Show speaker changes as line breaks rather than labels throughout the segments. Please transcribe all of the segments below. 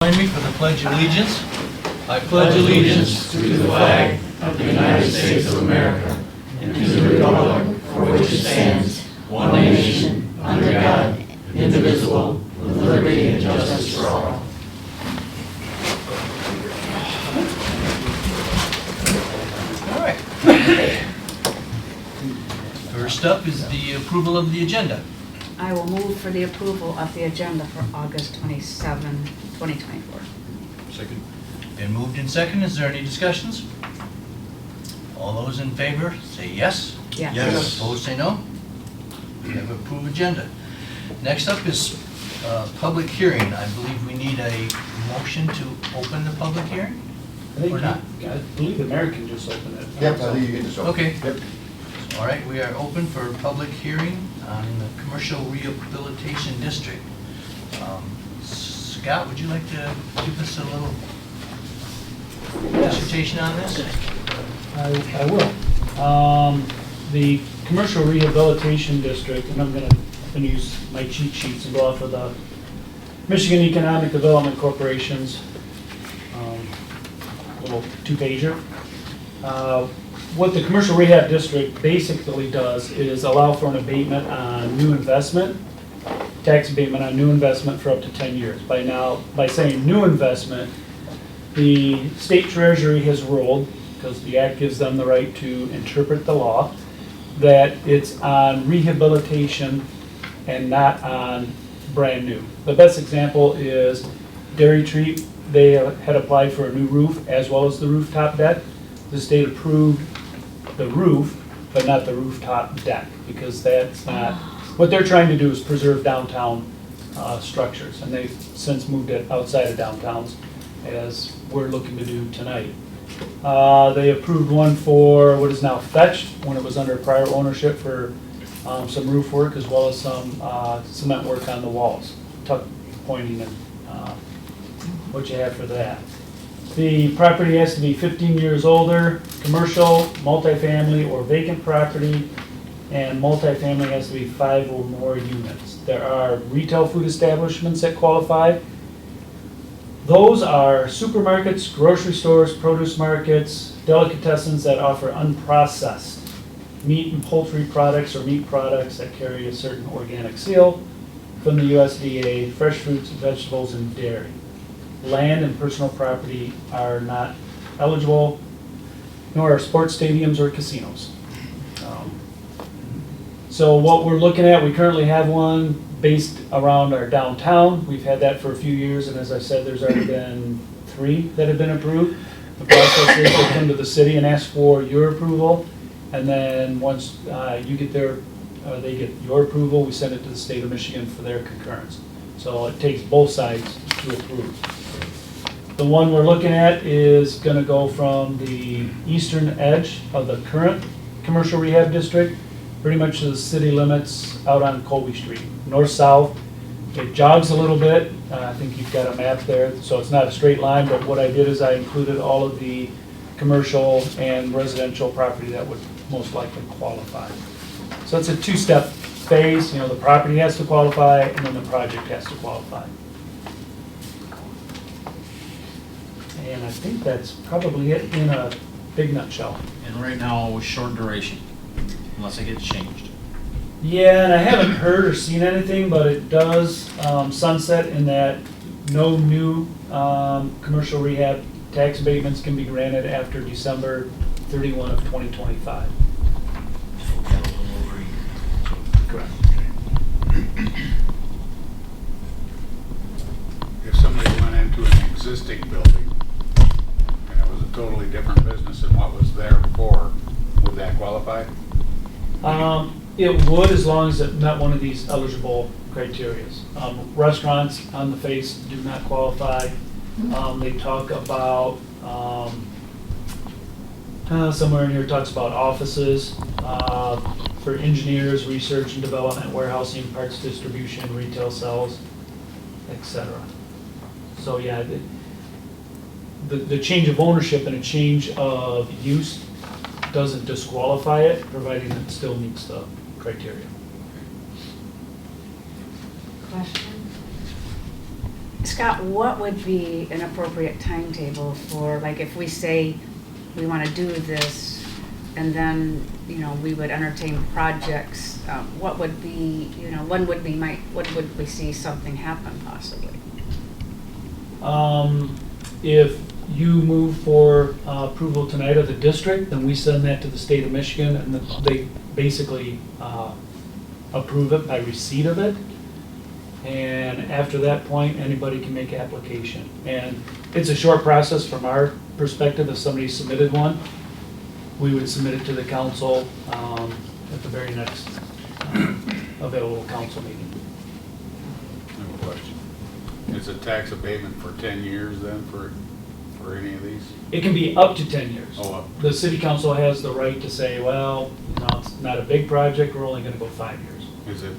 Join me for the Pledge of Allegiance. I
pledge allegiance to the flag of the United States of America and to the republic for which it stands, one nation, under God, indivisible, with liberty and justice for all.
All right. First up is the approval of the agenda.
I will move for the approval of the agenda for August 27, 2024.
Second. Been moved and second. Is there any discussions? All those in favor say yes.
Yes.
Yes.
Opposed say no. We have approved agenda. Next up is public hearing. I believe we need a motion to open the public hearing? Or not?
I believe the mayor can just open it.
Yep, I think you can just open.
Okay.
Yep.
All right, we are open for public hearing on the Commercial Rehabilitation District. Scott, would you like to give us a little dissertation on this?
I will. The Commercial Rehabilitation District, and I'm going to use my cheat sheets and go off of the Michigan Economic Development Corporation's little two-pager. What the Commercial Rehab District basically does is allow for an abatement on new investment, tax abatement on new investment for up to 10 years. By saying new investment, the state treasury has ruled, because the act gives them the right to interpret the law, that it's on rehabilitation and not on brand new. The best example is Dairy Treat. They had applied for a new roof as well as the rooftop deck. The state approved the roof, but not the rooftop deck, because that's not, what they're trying to do is preserve downtown structures, and they've since moved it outside of downtowns, as we're looking to do tonight. They approved one for what is now Fetched, when it was under prior ownership, for some roof work as well as some cement work on the walls, tuck pointing and what you have for that. The property has to be 15 years older, commercial, multifamily, or vacant property, and multifamily has to be 5 or more units. There are retail food establishments that qualify. Those are supermarkets, grocery stores, produce markets, delicatessens that offer unprocessed meat and poultry products or meat products that carry a certain organic seal from the USDA, fresh fruits, vegetables, and dairy. Land and personal property are not eligible, nor are sports stadiums or casinos. So what we're looking at, we currently have one based around our downtown. We've had that for a few years, and as I said, there's already been 3 that have been approved. The process is they come to the city and ask for your approval, and then once you get they get your approval, we send it to the state of Michigan for their concurrence. So it takes both sides to approve. The one we're looking at is going to go from the eastern edge of the current commercial rehab district, pretty much to the city limits out on Colby Street, north-south. It jogs a little bit. I think you've got a map there, so it's not a straight line, but what I did is I included all of the commercial and residential property that would most likely qualify. So it's a 2-step phase. You know, the property has to qualify, and then the project has to qualify. And I think that's probably it in a big nutshell.
And right now, with short duration, unless it gets changed.
Yeah, and I haven't heard or seen anything, but it does sunset in that no new commercial rehab tax abatements can be granted after December 31 of 2025. Correct.
If somebody went into an existing building and it was a totally different business than what was there before, would that qualify?
It would, as long as it met one of these eligible criteria. Restaurants on the face do not qualify. They talk about, somewhere in here it talks about offices, for engineers, research and development, warehousing, parts distribution, retail sales, etc. So yeah, the change of ownership and a change of use doesn't disqualify it, providing it still meets the criteria.
Question? Scott, what would be an appropriate timetable for, like, if we say we want to do this, and then, you know, we would entertain projects, what would be, you know, when would we see something happen possibly?
If you move for approval tonight of the district, then we send that to the state of Michigan, and then they basically approve it by receipt of it. And after that point, anybody can make application. And it's a short process from our perspective. If somebody submitted one, we would submit it to the council at the very next available council meeting.
I have a question. It's a tax abatement for 10 years then for any of these?
It can be up to 10 years.
Oh, up.
The city council has the right to say, well, you know, it's not a big project, we're only gonna go 5 years.
Is it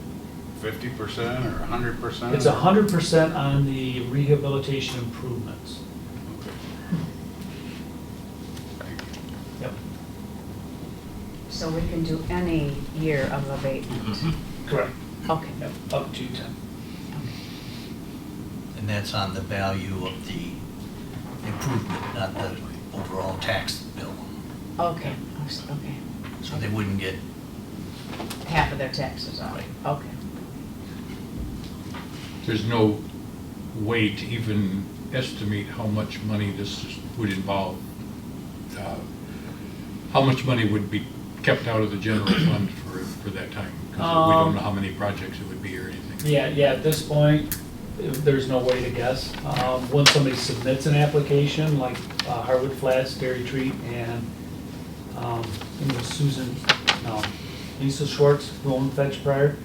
50% or 100%?
It's 100% on the rehabilitation improvements.
Okay. Thank you.
Yep,
So we can do any year of abatement?
correct.
Okay.
Yep, up to 10.
And that's on the value of the improvement, not the overall tax bill.
Okay, okay.
So they wouldn't get,
Half of their taxes on it, okay.
There's no way to even estimate how much money this would involve. How much money would be kept out of the general fund for that time? Because we don't know how many projects it would be or anything.
Yeah, at this point, there's no way to guess. Once somebody submits an application, like Harwood Flats, Dairy Treat, and Lisa Schwartz, Golden Fetch prior,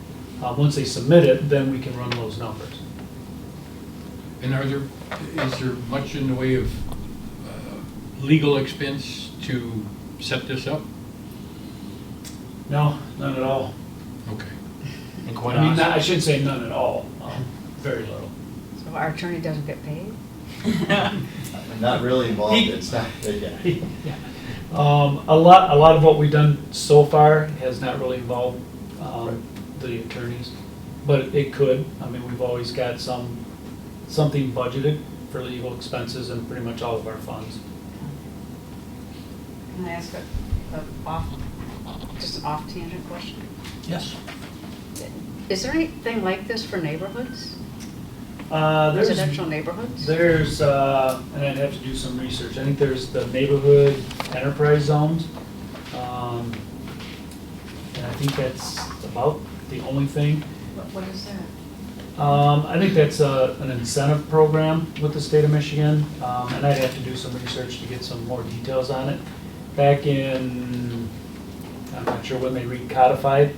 once they submit it, then we can run those numbers.
And is there much in the way of legal expense to set this up?
No, none at all.
Okay.
And quite
I mean,
honestly,
I shouldn't say none at all, very little.
So our attorney doesn't get paid?
Not really involved, it's not, yeah.
Yeah. A lot of what we've done so far has not really involved the attorneys, but it could. I mean, we've always got something budgeted for legal expenses in pretty much all of our funds.
Can I ask just an off tangent question?
yes.
Is there anything like this for neighborhoods?
There's,
Residential neighborhoods?
and I'd have to do some research. I think there's the neighborhood enterprise zones. And I think that's about the only thing.
What is that?
I think that's an incentive program with the state of Michigan, and I'd have to do some research to get some more details on it. Back in, I'm not sure when they recodified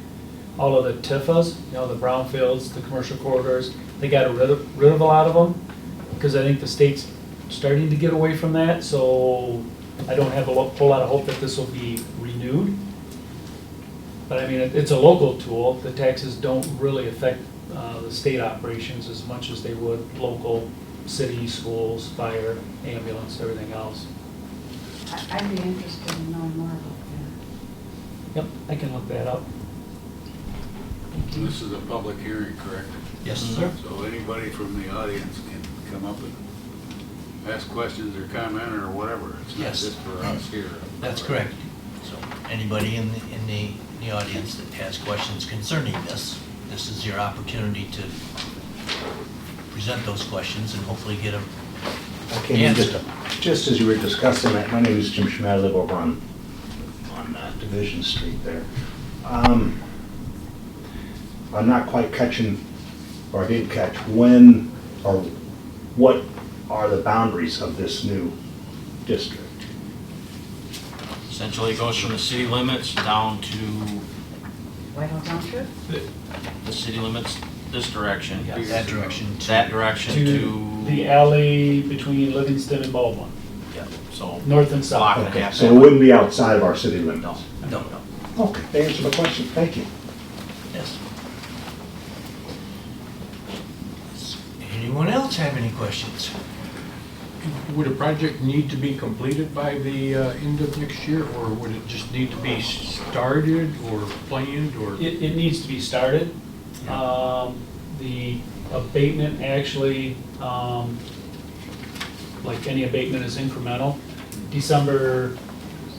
all of the TIFAs, you know, the brownfields, the commercial corridors, they got rid of a lot of them, because I think the state's starting to get away from that, so I don't have a whole lot of hope that this will be renewed. But I mean, it's a local tool. The taxes don't really affect the state operations as much as they would local city, schools, fire, ambulance, everything else.
I'd be interested in knowing more about
Yep, I can look that up.
This is a public hearing, correct?
Yes, sir.
So anybody from the audience can come up and ask questions or comment or whatever. It's not
Yes.
just for us here.
That's correct. So anybody in the audience that has questions concerning this is your opportunity to present those questions and hopefully get a
Okay, just as you were discussing that, my name is Jim Schmidt, I live over on Division Street there. I'm not quite catching, or I didn't catch, when or what are the boundaries of this new district?
essentially it goes from the city limits down to
Whitehall Township?
the city limits this direction.
that direction.
That direction
To the alley between Livingston and Baldwin,
yeah, so.
north and south.
block and a
Okay,
half
so
that
it
way.
wouldn't be outside of our city limits?
No.
No,
Okay, that answered my question, thank you.
yes. Does anyone else have any questions?
Would a project need to be completed by the end of next year, or would it just need to be started or planned, or?
It needs to be started. The abatement actually, like any abatement is incremental. December,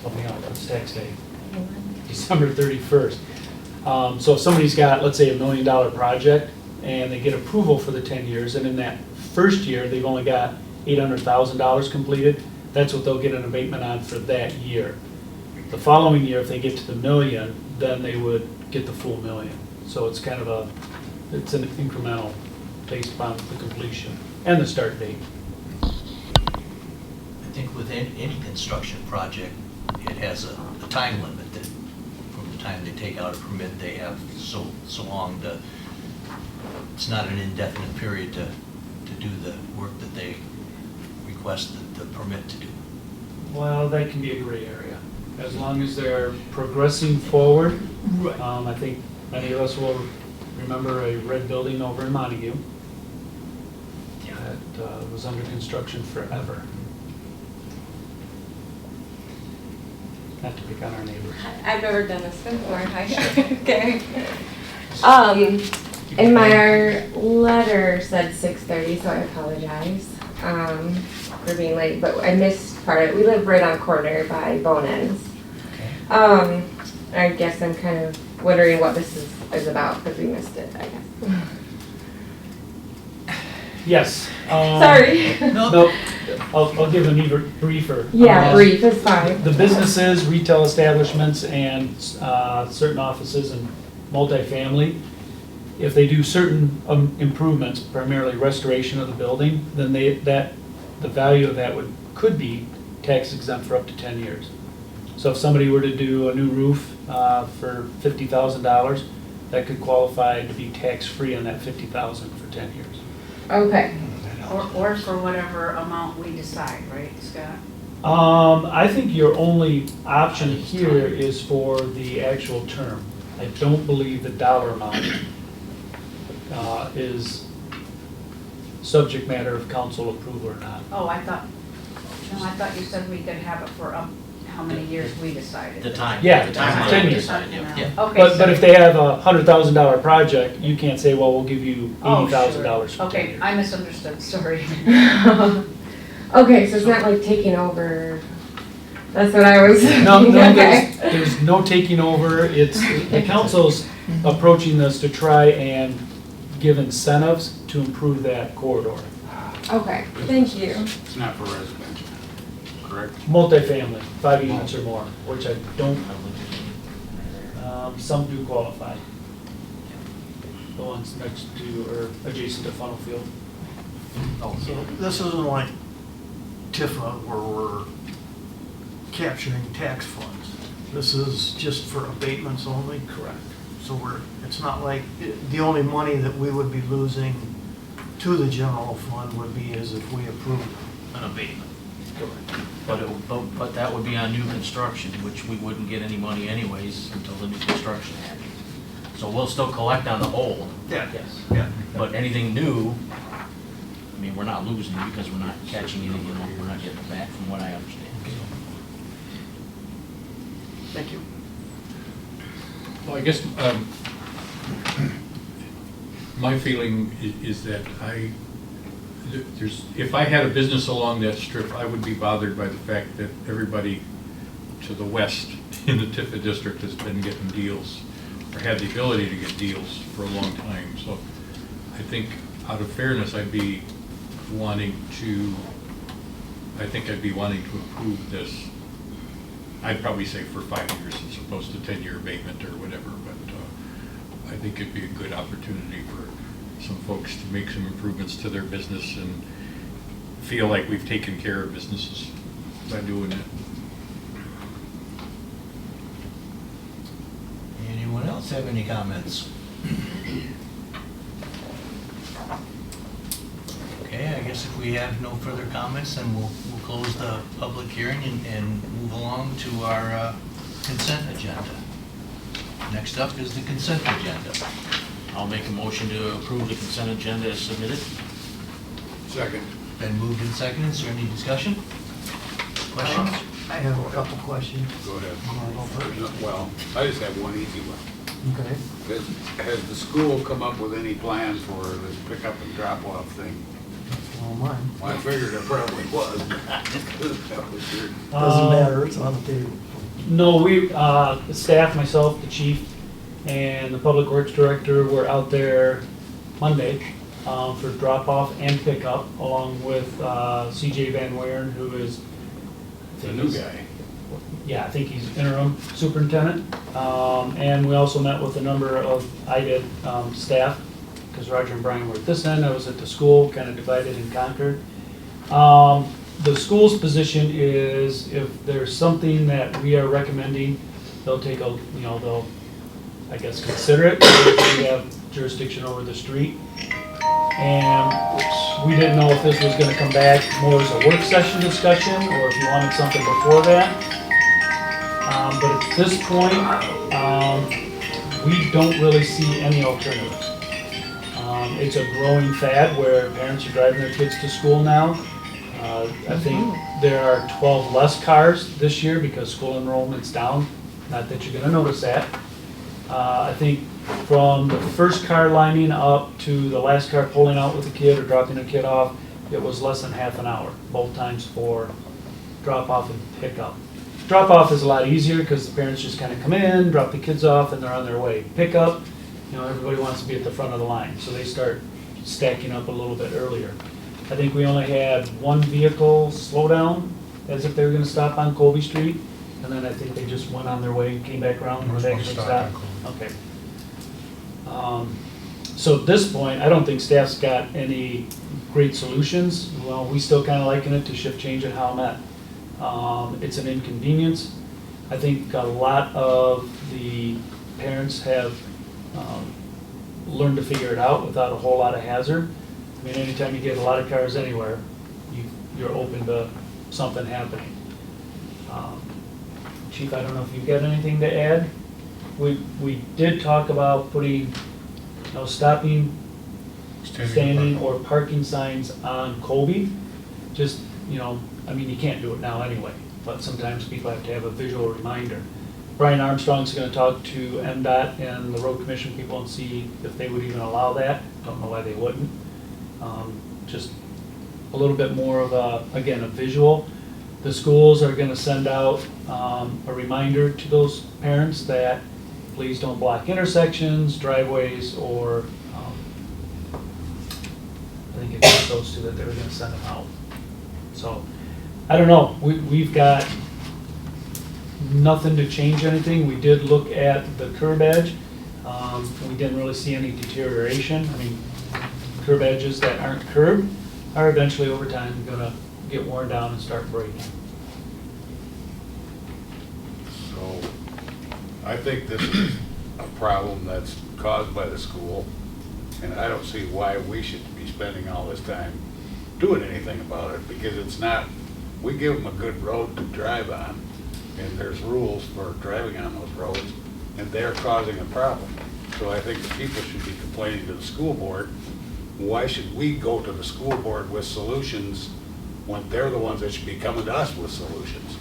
help me out, what's tax day? December 31st. So if somebody's got, let's say, $1 million project, and they get approval for the 10 years, and in that first year, they've only got $800,000 completed, that's what they'll get an abatement on for that year. The following year, if they get to the $1 million, then they would get the full $1 million. So it's kind of it's an incremental based upon the completion and the start date.
I think with any construction project, it has a time limit that from the time they take out a permit, they have so long to, it's not an indefinite period to do the work that they request the permit to do.
Well, that can be a gray area. As long as they're progressing forward.
Right.
I think many of us will remember a red building over in Montague that was under construction forever. Not to pick on our neighbors.
I've never done this before. Okay. And my letter said 6:30, so I apologize for being late, but I missed part of it. We live right on corner by Bonen's.
Okay.
I guess I'm kind of wondering what this is about because we missed it, I guess.
Yes.
Sorry.
No, I'll give an even briefer.
Yeah, brief is fine.
The businesses, retail establishments, and certain offices and multifamily, if they do certain improvements, primarily restoration of the building, then the value of that could be tax exempt for up to 10 years. So if somebody were to do a new roof for $50,000, that could qualify to be tax-free on that $50,000 for 10 years.
Okay.
Or for whatever amount we decide, right, Scott?
I think your only option here is for the actual term. I don't believe the dollar amount is subject matter of council approval or not.
Oh, I thought you said we could have it for how many years we decided.
The time.
Yeah,
the time
10
we
years.
decided, yeah.
Okay.
But if they have a $100,000 project, you can't say, well, we'll give you $80,000 for 10
Okay,
years.
I misunderstood, sorry.
Okay, so it's not like taking over. That's what I was.
No,
Okay.
there's no taking over. It's, the council's approaching this to try and give incentives to improve that corridor.
Okay, thank you.
It's not for residential, correct?
Multifamily, 5 units or more, which I don't, some do qualify. The ones next to or adjacent to Funnel Field.
So this isn't like TIFA where we're capturing tax funds. This is just for abatements only?
Correct.
So it's not like, the only money that we would be losing to the general fund would be as if we approved
An abatement.
Correct.
But that would be on new construction, which we wouldn't get any money anyways until the new construction happens. So we'll still collect on the whole,
Yeah.
Yes.
Yeah.
but anything new, I mean, we're not losing because we're not catching anything, we're not getting it back from what I understand.
Thank you.
Well, I guess my feeling is that if I had a business along that strip, I would be bothered by the fact that everybody to the west in the TIFA district has been getting deals, or had the ability to get deals for a long time. So I think out of fairness, I'd be wanting to approve this. I'd probably say for 5 years as opposed to 10-year abatement or whatever, but I think it'd be a good opportunity for some folks to make some improvements to their business and feel like we've taken care of businesses by doing it.
Anyone else have any comments? Okay, I guess if we have no further comments, then we'll close the public hearing and move along to our consent agenda. Next up is the consent agenda.
I'll make a motion to approve the consent agenda as submitted.
Second.
Been moved and seconded, is there any discussion? Questions?
I have a couple questions.
Go ahead.
You wanna go first?
Well, I just have one easy one.
Okay.
Has the school come up with any plan for this pickup and drop-off thing?
All mine.
Well, I figured it probably was. That was weird.
Doesn't matter, it's on the table.
No, we, the staff, myself, the chief, and the public works director were out there Monday for drop-off and pickup, along with CJ Van Weeren, who is
The new guy.
yeah, I think he's interim superintendent. And we also met with a number of IDID staff, because Roger and Brian were at this end, I was at the school, kind of divided and conquered. The school's position is if there's something that we are recommending, they'll take a, you know, they'll, I guess, consider it. We have jurisdiction over the street. And we didn't know if this was gonna come back more as a work session discussion, or if you wanted something before that. But at this point, we don't really see any alternatives. It's a growing fad where parents are driving their kids to school now. I think there are 12 less cars this year because school enrollment's down. Not that you're gonna notice that. I think from the first car lining up to the last car pulling out with a kid or dropping a kid off, it was less than half an hour, both times for drop-off and pickup. Drop-off is a lot easier because the parents just kind of come in, drop the kids off, and they're on their way. Pickup, you know, everybody wants to be at the front of the line, so they start stacking up a little bit earlier. I think we only had one vehicle slow down, as if they were gonna stop on Colby Street, and then I think they just went on their way and came back around and were back to stop. Okay. So at this point, I don't think staff's got any great solutions. Well, we still kind of liken it to shift change and how met. It's an inconvenience. I think a lot of the parents have learned to figure it out without a whole lot of hazard. I mean, anytime you get a lot of cars anywhere, you're open to something happening. Chief, I don't know if you've got anything to add? We did talk about putting, you know, stopping, standing, or parking signs on Colby. Just, you know, I mean, you can't do it now anyway, but sometimes people have to have a visual reminder. Brian Armstrong's gonna talk to MDOT and the road commission people and see if they would even allow that. Don't know why they wouldn't. Just a little bit more of a, again, a visual. The schools are gonna send out a reminder to those parents that please don't block intersections, driveways, or I think it was those two that they were gonna send them out. So, I don't know, we've got nothing to change anything. We did look at the curb edge. We didn't really see any deterioration. I mean, curb edges that aren't curbed are eventually over time gonna get worn down and start breaking.
So, I think this is a problem that's caused by the school, and I don't see why we should be spending all this time doing anything about it, because it's not, we give them a good road to drive on, and there's rules for driving on those roads, and they're causing a problem. So I think the people should be complaining to the school board. Why should we go to the school board with solutions when they're the ones that should be coming to us with solutions?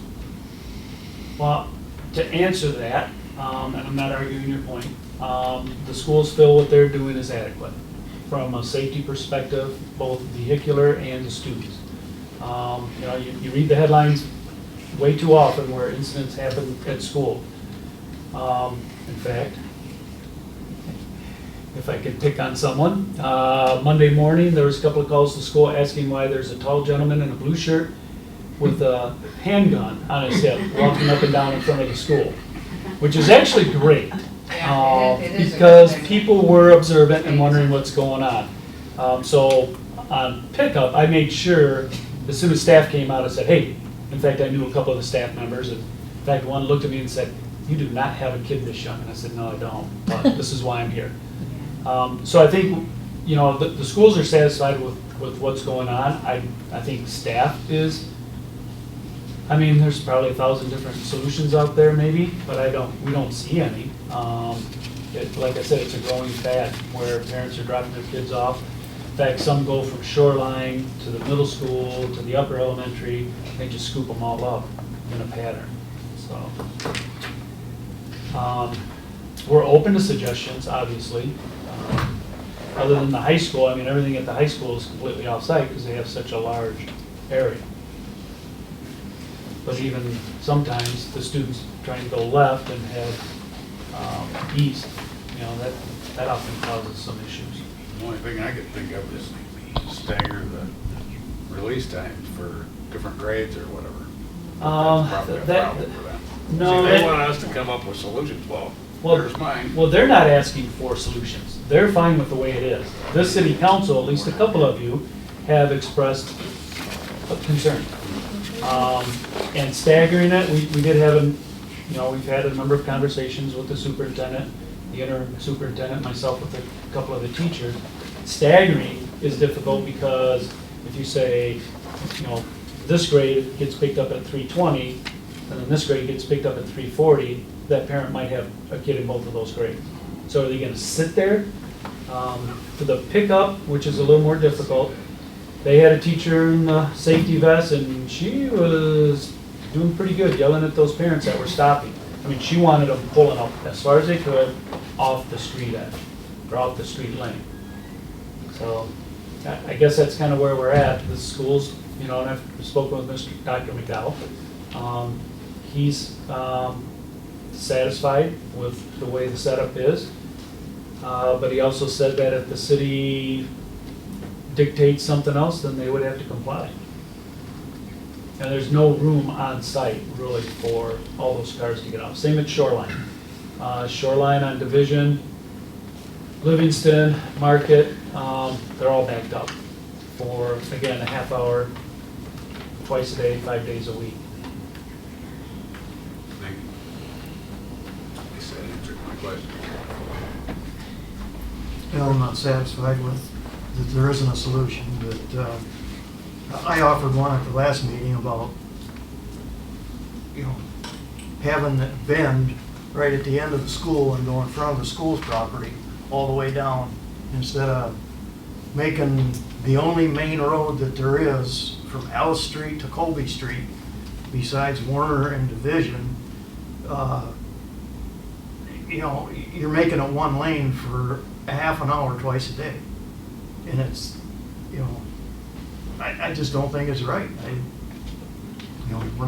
Well, to answer that, and I'm not arguing your point, the schools feel what they're doing is adequate from a safety perspective, both vehicular and the students. You know, you read the headlines way too often where incidents happen at school. In fact, if I could pick on someone, Monday morning, there was a couple of calls to school asking why there's a tall gentleman in a blue shirt with a handgun on his hip walking up and down in front of the school, which is actually great.
It is a
Because
good thing.
people were observant and wondering what's going on. So on pickup, I made sure, as soon as staff came out, I said, hey, in fact, I knew a couple of the staff members, and in fact, one looked at me and said, you do not have a kid this young. And I said, no, I don't, but this is why I'm here. So I think, you know, the schools are satisfied with what's going on. I think staff is. I mean, there's probably 1,000 different solutions out there maybe, but we don't see any. Like I said, it's a growing fad where parents are dropping their kids off. In fact, some go from Shoreline to the middle school to the upper elementary. They just scoop them all up in a pattern, so. we're open to suggestions, obviously. Other than the high school, I mean, everything at the high school is completely off-site because they have such a large area. But even sometimes the students trying to go left and head east, you know, that often causes some issues.
The only thing I could think of is stagger the release times for different grades or whatever. That's probably a problem for them.
No,
See, they
that-
want us to come up with solutions. Well,
Well,
there's mine.
Well, they're not asking for solutions. They're fine with the way it is. This city council, at least a couple of you, have expressed a concern. And staggering it, we did have we've had a number of conversations with the superintendent, the interim superintendent, myself with a couple of the teachers. Staggering is difficult because if you say, this grade gets picked up at 320, and then this grade gets picked up at 340, that parent might have a kid in both of those grades. So are they gonna sit there? For the pickup, which is a little more difficult, they had a teacher in the safety vest and she was doing pretty good, yelling at those parents that were stopping. I mean, she wanted them pulling up as far as they could off the street edge, or off the street lane. So I guess that's kind of where we're at. The schools, and I've spoken with Dr. McDowell. He's satisfied with the way the setup is. But he also said that if the city dictates something else, then they would have to comply. And there's no room on site really for all those cars to get out. Same at Shoreline. Shoreline on Division, Livingston, Market, they're all backed up for, again, a half hour, twice a day, 5 days a week.
Thank you. At least that answered my question.
I'm not satisfied with that there isn't a solution, but I offered one at the last meeting about, having that bend right at the end of the school and go in front of the school's property all the way down, instead of making the only main road that there is from Alice Street to Colby Street, besides Warner and Division. You're making it one lane for a half an hour twice a day. And it's, I just don't think it's right. We're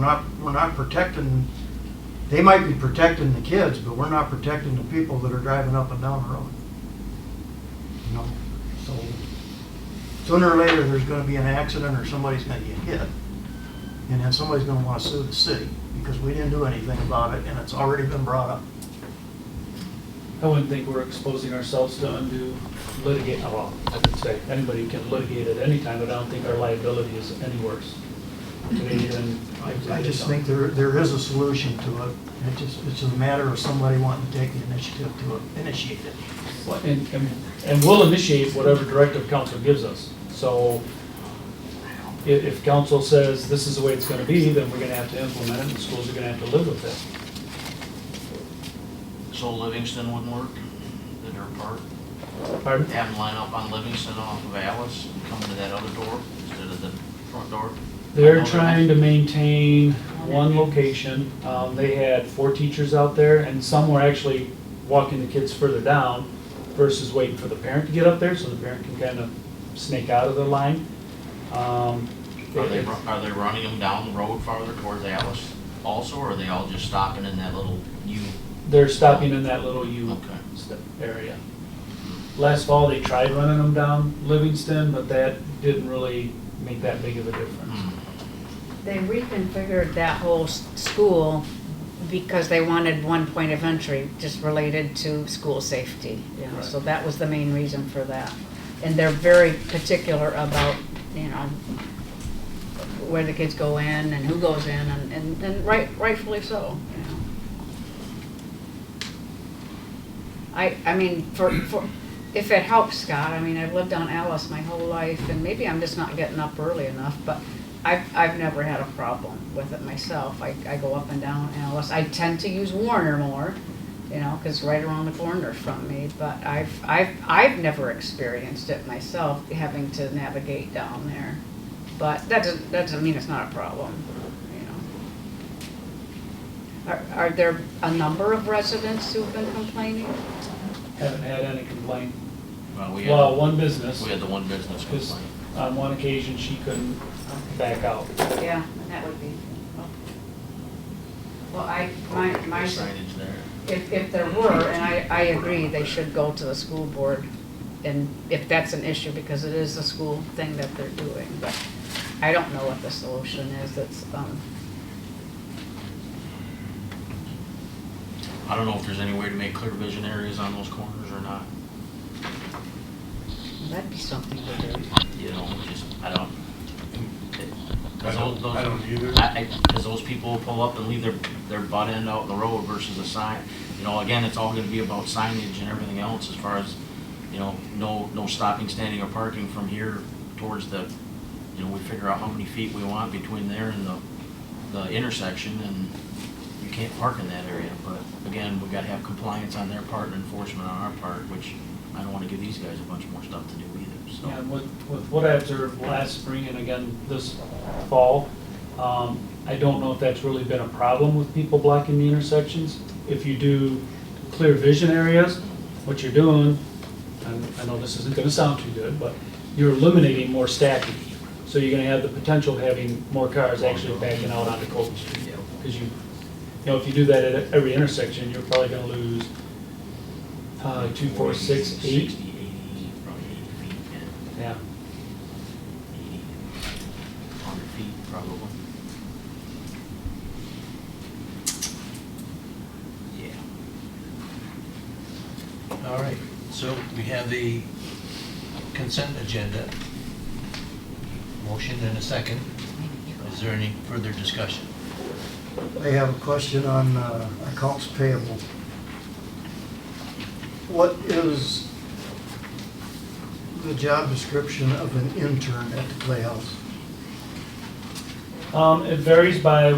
not protecting, they might be protecting the kids, but we're not protecting the people that are driving up and down the road. So sooner or later, there's gonna be an accident or somebody's gonna get hit. And then somebody's gonna wanna sue the city because we didn't do anything about it and it's already been brought up.
I wouldn't think we're exposing ourselves to undue litigate, well, I would say anybody can litigate at any time, but I don't think our liability is any worse today than.
I just think there is a solution to it. It's a matter of somebody wanting to take the initiative to initiate it.
Well, and we'll initiate whatever directive council gives us. So if council says this is the way it's gonna be, then we're gonna have to implement it, and the schools are gonna have to live with it.
So Livingston wouldn't work, the dirt part?
Pardon?
Have them line up on Livingston off of Alice and come to that other door instead of the front door?
They're trying to maintain one location. They had 4 teachers out there, and some were actually walking the kids further down versus waiting for the parent to get up there, so the parent can kind of snake out of the line.
Are they running them down the road farther towards Alice also, or are they all just stopping in that little U?
They're stopping in that little U
Okay.
area. Last fall, they tried running them down Livingston, but that didn't really make that big of a difference.
They reconfigured that whole school because they wanted one point of entry, just related to school safety,
Right.
So that was the main reason for that. And they're very particular about, where the kids go in and who goes in, and rightfully so, I mean, for if it helps, Scott, I mean, I've lived on Alice my whole life, and maybe I'm just not getting up early enough, but I've never had a problem with it myself. I go up and down Alice. I tend to use Warner more, because right around the corner from me, but I've never experienced it myself, having to navigate down there. But that doesn't mean it's not a problem, Are there a number of residents who've been complaining?
Haven't had any complaint.
Well,
Well, one business,
we had the one business
because
complaint.
on one occasion, she couldn't back out.
Yeah, that would be. Well, my,
Signage there.
if there were, and I agree, they should go to the school board, and if that's an issue, because it is a school thing that they're doing, but I don't know what the solution is. It's,
I don't know if there's any way to make clear vision areas on those corners or not.
that'd be something to do.
You know, just, I don't.
I don't either.
Because those people pull up and leave their butt end out in the road versus a sign. You know, again, it's all gonna be about signage and everything else as far as, you know, no stopping, standing, or parking from here towards the, you know, we figure out how many feet we want between there and the intersection, and you can't park in that area. But again, we gotta have compliance on their part and enforcement on our part, which I don't wanna give these guys a bunch more stuff to do either, so.
And with what I observed last spring and again this fall, I don't know if that's really been a problem with people blocking the intersections. If you do clear vision areas, what you're doing, and I know this isn't gonna sound too good, but you're eliminating more stacking. So you're gonna have the potential of having more cars actually backing out onto Colton Street. Because you know, if you do that at every intersection, you're probably gonna lose 2, 4, 6, 8.
60, 80, probably 80 feet,
Yeah.
80, 100 feet probably. Yeah.
All right, so we have the consent agenda. Motion and a second. Is there any further discussion?
I have a question on accounts payable. What is the job description of an intern at the Playhouse?
It varies by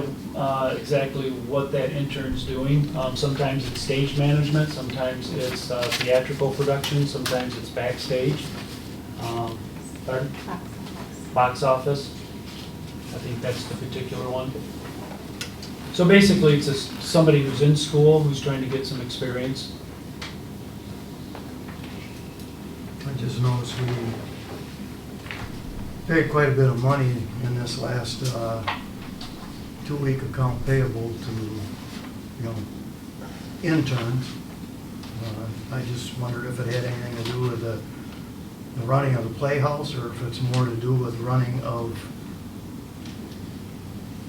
exactly what that intern's doing. Sometimes it's stage management, sometimes it's theatrical production, sometimes it's backstage. Pardon? Box office. I think that's the particular one. So basically, it's somebody who's in school, who's trying to get some experience.
I just noticed we paid quite a bit of money in this last 2-week account payable to, you know, interns. I just wondered if it had anything to do with the running of the Playhouse, or if it's more to do with running of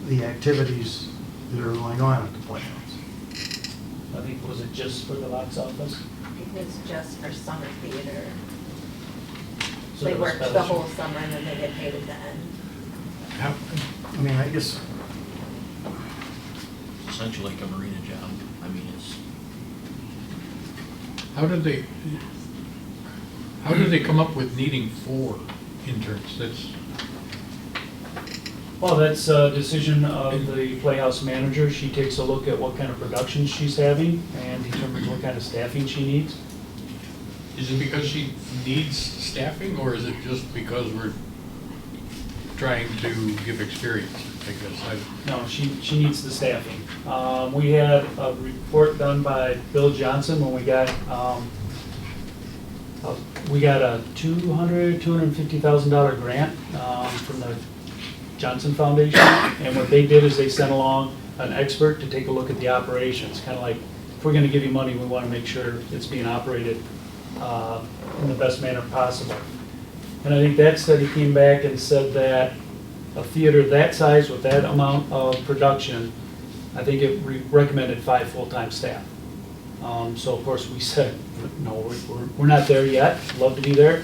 the activities that are going on at the Playhouse.
I think, was it just for the box office?
It's just for summer theater.
So
They
it was
work the
fellowship.
whole summer and then they get paid at the end.
I mean, I guess,
Essentially like a marina job. I mean, it's,
How did they come up with needing 4 interns?
Well, that's a decision of the Playhouse manager. She takes a look at what kind of production she's having and determines what kind of staffing she needs.
Is it because she needs staffing, or is it just because we're trying to give experience, I guess?
No, she needs the staffing. We had a report done by Bill Johnson when we got a $250,000 grant from the Johnson Foundation, and what they did is they sent along an expert to take a look at the operations, kind of like, if we're going to give you money, we want to make sure it's being operated in the best manner possible. And I think that study came back and said that a theater that size with that amount of production, I think it recommended 5 full-time staff. So of course we said, no, we're not there yet, love to be there,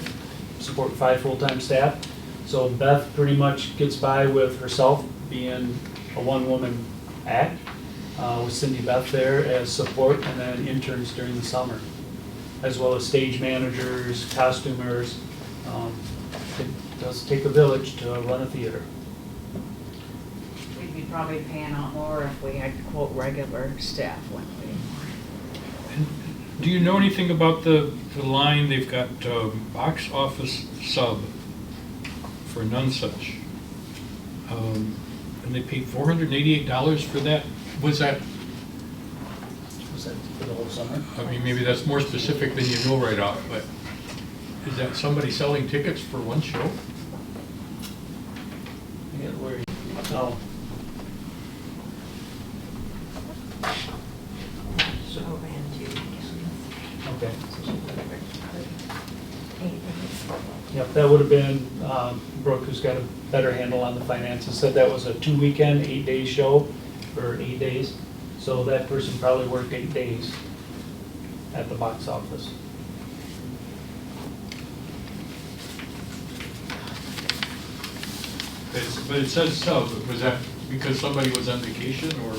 support 5 full-time staff. So Beth pretty much gets by with herself being a one-woman act, with Cindy Beth there as support, and then interns during the summer, as well as stage managers, costumers. It does take a village to run a theater.
We'd be probably paying out more if we had, quote, regular staff, wouldn't we?
Do you know anything about the line, they've got box office sub for none such? And they paid $488 for that. Was that
is that for the whole summer?
I mean, maybe that's more specific than you know right off, but is that somebody selling tickets for one show?
Yeah, where, oh. So, okay. Yep, that would have been, Brooke, who's got a better handle on the finances, said that was a 2-weekend, 8-day show, or 8 days. So that person probably worked 8 days at the box office.
But it says sub, was that because somebody was on vacation or?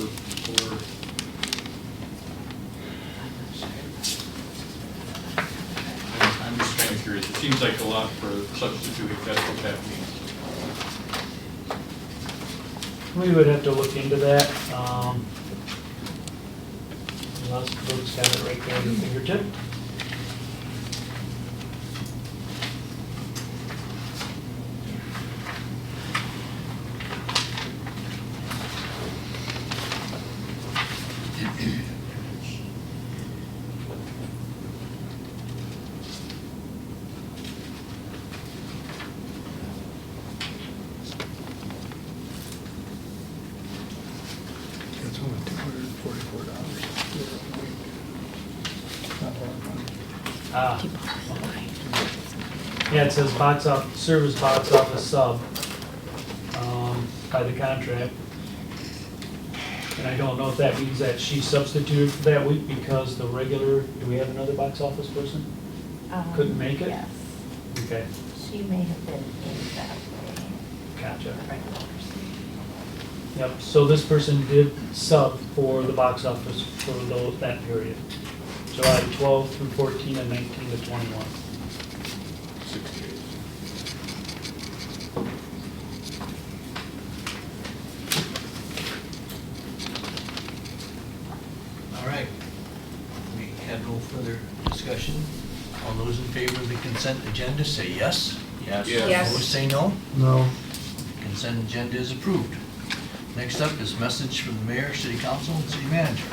I'm just kind of curious. It seems like a lot for substitute if that's what that means.
We would have to look into that. Unless Brooke's got it right there at her fingertip.
It's only $244.
Ah. Yeah, it says service box office sub, by the contract. And I don't know if that means that she substituted for that week because the regular, do we have another box office person? Couldn't make it?
Yes,
Okay,
she may have been in that way.
gotcha.
Regular.
Yep, so this person did sub for the box office for that period. July 12 through 14 and 19 to 21.
68.
All right. We had no further discussion. All those in favor of the consent agenda say yes.
Yes.
Yeah.
Yes.
Opposed say no.
No.
Consent agenda is approved. Next up is message from the mayor, city council, and city manager.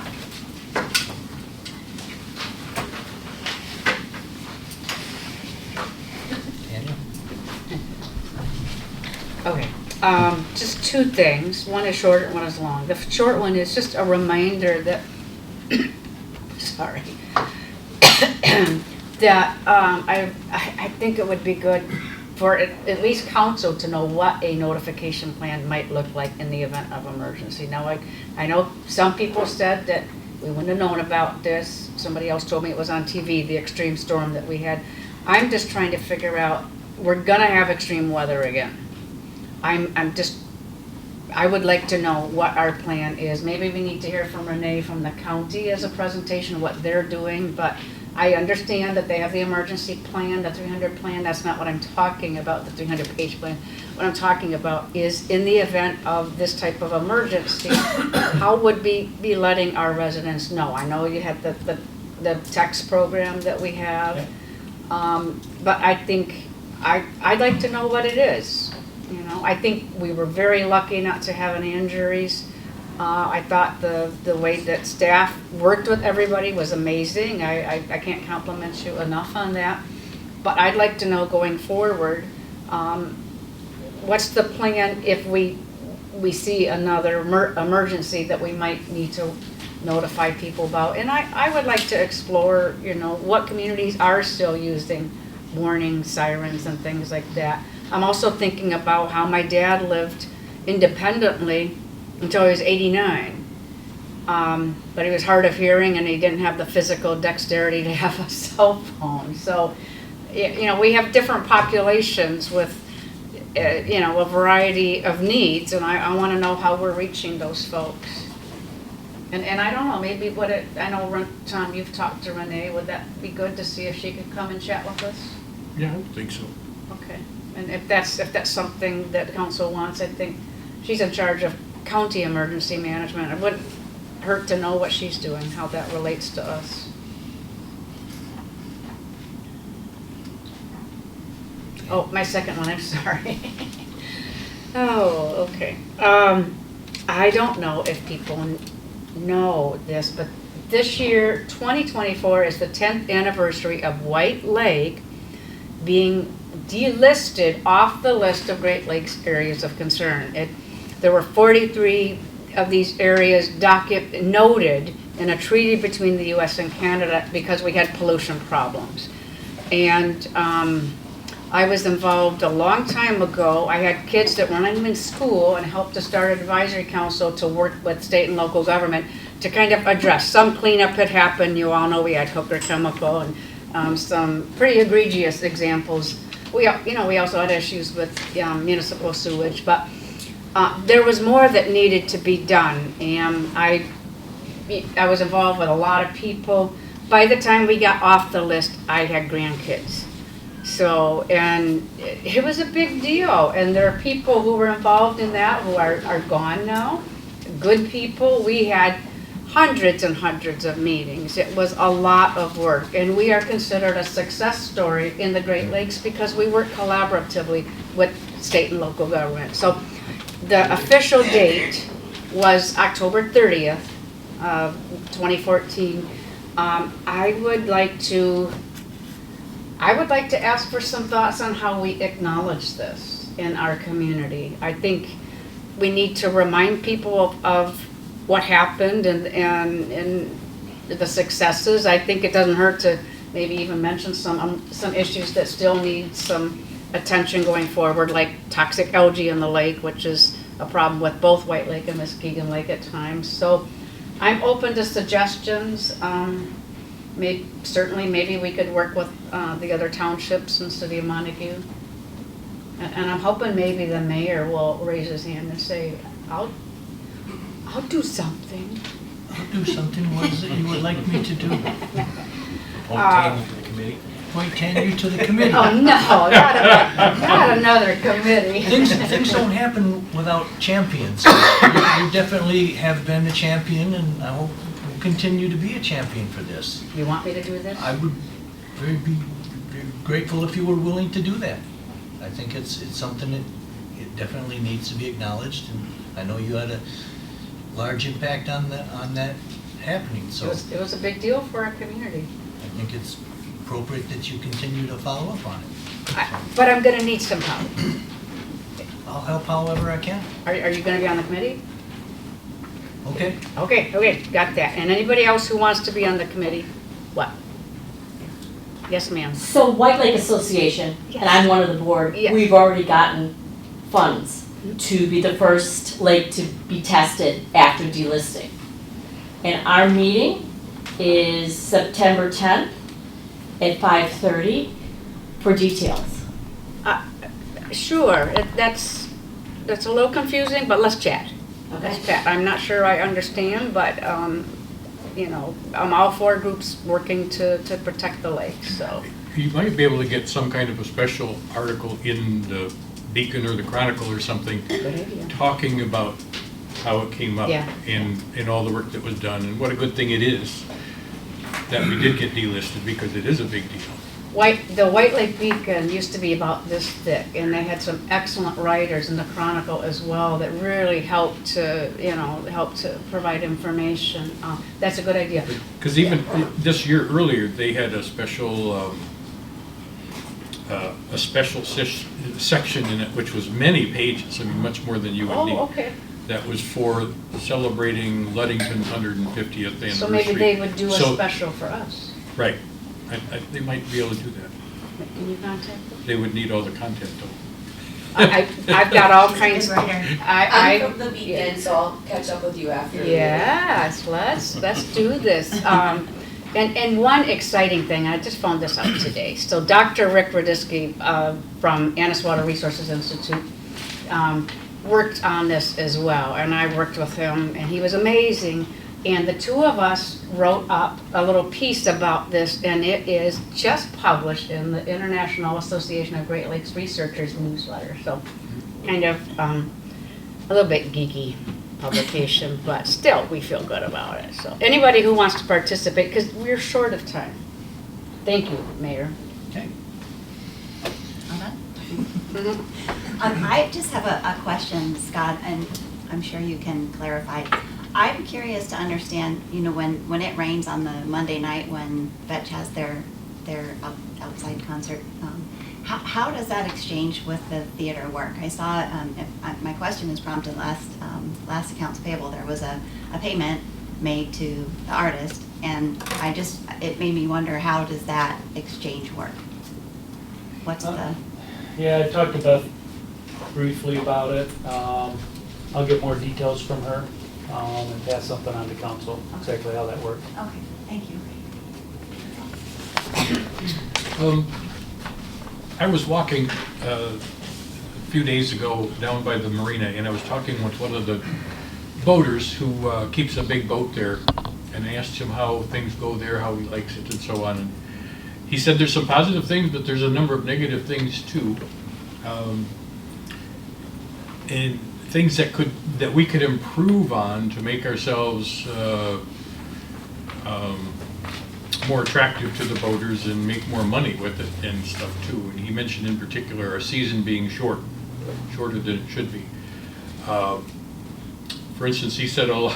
Tanya?
Okay, just two things. One is short and one is long. The short one is just a reminder that, sorry, that I think it would be good for at least council to know what a notification plan might look like in the event of emergency. Now, I know some people said that we wouldn't have known about this. Somebody else told me it was on TV, the extreme storm that we had. I'm just trying to figure out, we're gonna have extreme weather again. I would like to know what our plan is. Maybe we need to hear from Renee from the county as a presentation of what they're doing, but I understand that they have the emergency plan, the 300 plan. That's not what I'm talking about, the 300-page plan. What I'm talking about is in the event of this type of emergency, how would we be letting our residents know? I know you had the text program that we have, but I think I'd like to know what it is. You know, I think we were very lucky not to have any injuries. I thought the way that staff worked with everybody was amazing. I can't compliment you enough on that. But I'd like to know going forward, what's the plan if we see another emergency that we might need to notify people about? And I would like to explore, you know, what communities are still using warning sirens and things like that. I'm also thinking about how my dad lived independently until he was 89. But he was hard of hearing and he didn't have the physical dexterity to have a cell phone. So, you know, we have different populations with, you know, a variety of needs, and I want to know how we're reaching those folks. And I don't know, maybe I know, Tom, you've talked to Renee, would that be good to see if she could come and chat with us?
Yeah, I would think so.
Okay, and if that's something that council wants, I think she's in charge of county emergency management. It wouldn't hurt to know what she's doing, how that relates to us. Oh, my second one, I'm sorry. Oh, okay. I don't know if people know this, but this year, 2024, is the 10th anniversary of White Lake being delisted off the list of Great Lakes areas of concern. There were 43 of these areas noted in a treaty between the US and Canada because we had pollution problems. And I was involved a long time ago. I had kids that weren't even in school and helped to start an advisory council to work with state and local government to kind of address. Some cleanup had happened. You all know we had Hooker Chemical and some pretty egregious examples. We also had issues with municipal sewage, but there was more that needed to be done. And I was involved with a lot of people. By the time we got off the list, I had grandkids. So, and it was a big deal. And there are people who were involved in that who are gone now. Good people. We had hundreds and hundreds of meetings. It was a lot of work. And we are considered a success story in the Great Lakes because we work collaboratively with state and local government. So the official date was October 30th, 2014. I would like to ask for some thoughts on how we acknowledge this in our community. I think we need to remind people of what happened and the successes. I think it doesn't hurt to maybe even mention some issues that still need some attention going forward, like toxic algae in the lake, which is a problem with both White Lake and Muskegon Lake at times. So I'm open to suggestions. Certainly, maybe we could work with the other townships in the city of Montague. And I'm hoping maybe the mayor will raise his hand and say, I'll do something.
I'll do something. What is it you would like me to do? Appoint Tanya to the committee.
Oh, no, not another committee.
Things don't happen without champions. You definitely have been a champion, and I hope you'll continue to be a champion for this.
You want me to do this?
I would be very grateful if you were willing to do that. I think it's something that it definitely needs to be acknowledged, and I know you had a large impact on that happening. So
It was a big deal for our community.
I think it's appropriate that you continue to follow up on it.
But I'm going to need some help.
I'll help however I can.
Are you going to be on the committee?
Okay?
Okay, got that. And anybody else who wants to be on the committee? What? Yes, ma'am.
So White Lake Association,
Yes.
and I'm one of the board,
Yes.
we've already gotten funds to be the first lake to be tested after delisting. And our meeting is September 10th at 5:30 for details.
Sure, that's a little confusing, but let's chat. Let's chat. I'm not sure I understand, but, I'm all for groups working to protect the lake, so.
You might be able to get some kind of a special article in the Beacon or the Chronicle or something,
Good idea.
talking about how it came up
Yeah.
and all the work that was done, and what a good thing it is that we did get delisted, because it is a big deal.
The White Lake Beacon used to be about this thick, and they had some excellent writers in the Chronicle as well that really helped to provide information. That's a good idea.
Because even this year earlier, they had a special section in it, which was many pages, I mean, much more than you would need.
Oh, okay.
That was for celebrating Ludington's 150th anniversary.
So maybe they would do a
So-
special for us.
Right. They might be able to do that.
Can you contact them?
They would need all the content though.
I've got all kinds.
I'm from the Beacon, so I'll catch up with you after.
Yes, let's do this. And one exciting thing, I just found this out today. So Dr. Rick Radisky from Annis Water Resources Institute worked on this as well, and I worked with him, and he was amazing. And the two of us wrote up a little piece about this, and it is just published in the International Association of Great Lakes Researchers newsletter. So kind of a little bit geeky publication, but still we feel good about it. So anybody who wants to participate, because we're short of time. Thank you, Mayor.
Okay.
I just have a question, Scott, and I'm sure you can clarify. I'm curious to understand, you know, when it rains on the Monday night when Fetch has their outside concert, how does that exchange with the theater work? I saw, my question is prompted last accounts payable, there was a payment made to the artist, and it made me wonder, how does that exchange work? What's the?
Yeah, I talked to Beth briefly about it. I'll get more details from her and pass something on to council, exactly how that works.
Okay, thank you.
I was walking a few days ago down by the marina, and I was talking with one of the boaters who keeps a big boat there, and I asked him how things go there, how he likes it, and so on. And he said there's some positive things, but there's a number of negative things too, and things that we could improve on to make ourselves more attractive to the boaters and make more money with it and stuff too. And he mentioned in particular our season being shorter than it should be. For instance, he said a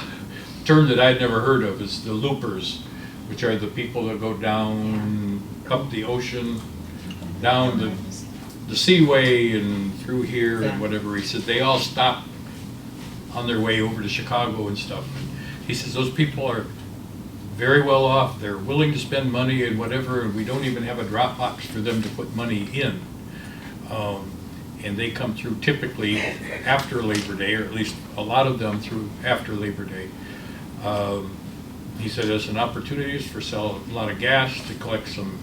term that I'd never heard of is the loopers, which are the people that go down up the ocean, down the seaway and through here and whatever. He said they all stop on their way over to Chicago and stuff. And he says those people are very well off. They're willing to spend money and whatever, and we don't even have a drop box for them to put money in. And they come through typically after Labor Day, or at least a lot of them through after Labor Day. He said there's an opportunities for sell a lot of gas, to collect some,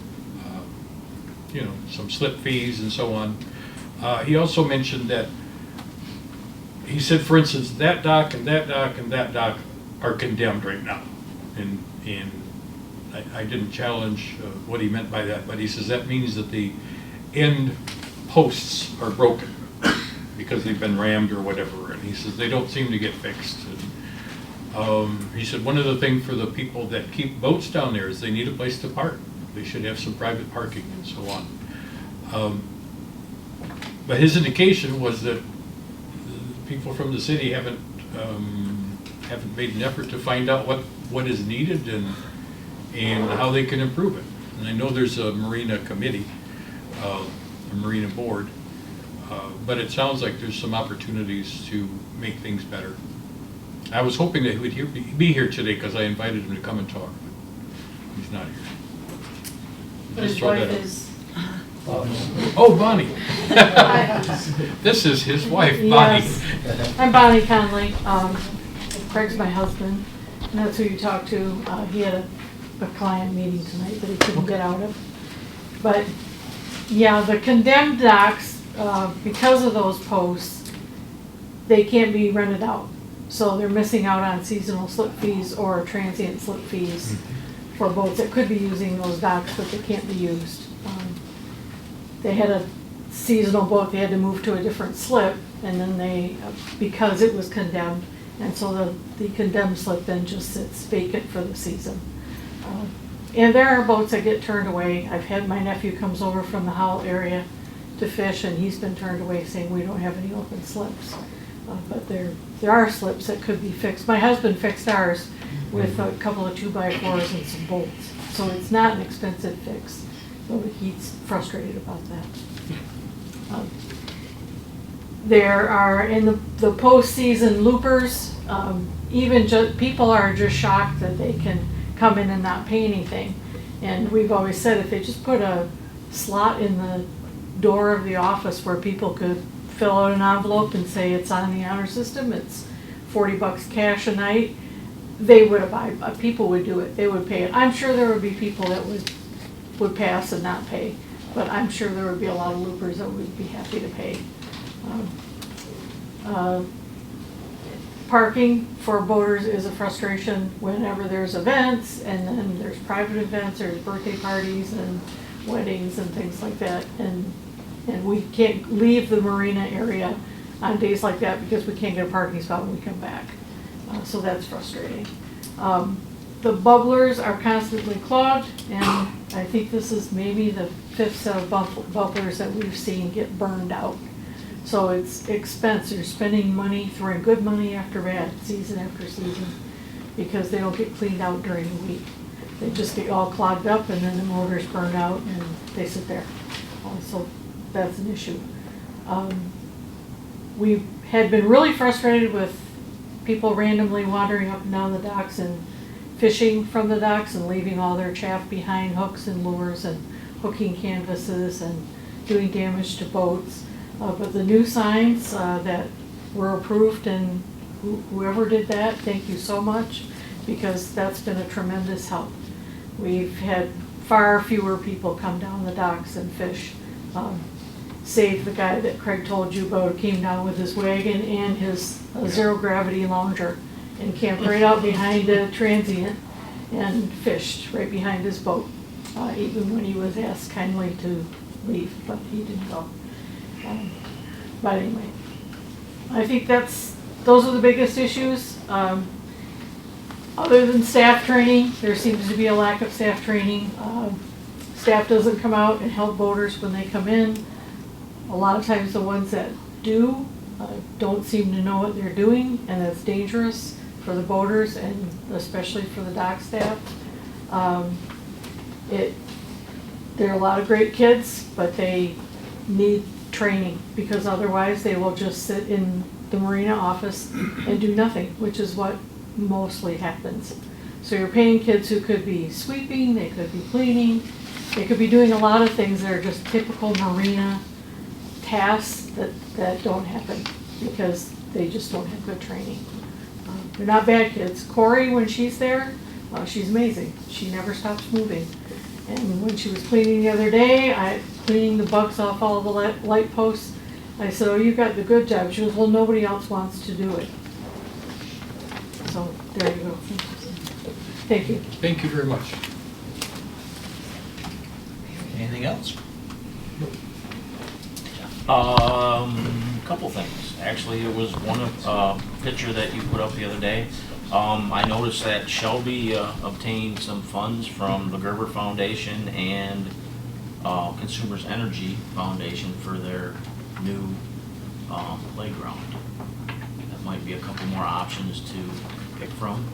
some slip fees and so on. He also mentioned that, he said, for instance, that dock and that dock and that dock are condemned right now. And I didn't challenge what he meant by that, but he says that means that the end posts are broken because they've been rammed or whatever. And he says they don't seem to get fixed. And, he said one of the things for the people that keep boats down there is they need a place to park. They should have some private parking and so on. But his indication was that people from the city haven't made an effort to find out what is needed and how they can improve it. And I know there's a marina committee, a marina board, but it sounds like there's some opportunities to make things better. I was hoping that he would be here today because I invited him to come and talk, but he's not here.
But his wife is.
Oh, Bonnie. This is his wife, Bonnie.
Yes. I'm Bonnie Conley. Craig's my husband, and that's who you talked to. He had a client meeting tonight that he couldn't get out of. But yeah, the condemned docks, because of those posts, they can't be rented out. So they're missing out on seasonal slip fees or transient slip fees for boats that could be using those docks, but they can't be used. They had a seasonal boat, they had to move to a different slip, and then because it was condemned, and so the condemned slip then just sits vacant for the season. And there are boats that get turned away. I've had my nephew comes over from the Howell area to fish, and he's been turned away saying we don't have any open slips. But there are slips that could be fixed. My husband fixed ours with a couple of 2x4s and some bolts. So it's not an expensive fix. So he's frustrated about that. There are, in the postseason loopers, people are just shocked that they can come in and not pay anything. And we've always said if they just put a slot in the door of the office where people could fill out an envelope and say it's on the honor system, it's $40 cash a night, they would have, people would do it, they would pay it. I'm sure there would be people that would pass and not pay, but I'm sure there would be a lot of loopers that would be happy to pay. Parking for boaters is a frustration whenever there's events, and then there's private events, there's birthday parties and weddings and things like that, and we can't leave the marina area on days like that because we can't get a parking spot when we come back. So that's frustrating. The bubblers are constantly clogged, and I think this is maybe the 5th set of bubblers that we've seen get burned out. So it's expense. You're spending money, throwing good money after bad, season after season, because they don't get cleaned out during the week. They just get all clogged up and then the motors burn out and they sit there. So that's an issue. We had been really frustrated with people randomly wandering up and down the docks and fishing from the docks and leaving all their chaff behind hooks and lures and hooking canvases and doing damage to boats. But the new signs that were approved, and whoever did that, thank you so much, because that's been a tremendous help. We've had far fewer people come down the docks and fish. Save the guy that Craig told you about, who came down with his wagon and his zero gravity lounger and camped right out behind a transient and fished right behind his boat, even when he was asked kindly to leave, but he didn't go. But anyway, I think those are the biggest issues. Other than staff training, there seems to be a lack of staff training. Staff doesn't come out and help boaters when they come in. A lot of times the ones that do don't seem to know what they're doing, and that's dangerous for the boaters and especially for the dock staff. There are a lot of great kids, but they need training, because otherwise they will just sit in the marina office and do nothing, which is what mostly happens. So you're paying kids who could be sweeping, they could be cleaning, they could be doing a lot of things that are just typical marina tasks that don't happen because they just don't have good training. They're not bad kids. Corey, when she's there, she's amazing. She never stops moving. And when she was cleaning the other day, cleaning the bugs off all the light posts, I said, "Oh, you got the good job." She goes, "Well, nobody else wants to do it." So there you go. Thank you.
Thank you very much.
Anything else?
Couple things. Actually, it was one of picture that you put up the other day. I noticed that Shelby obtained some funds from the Gerber Foundation and Consumers Energy Foundation for their new playground. That might be a couple more options to pick from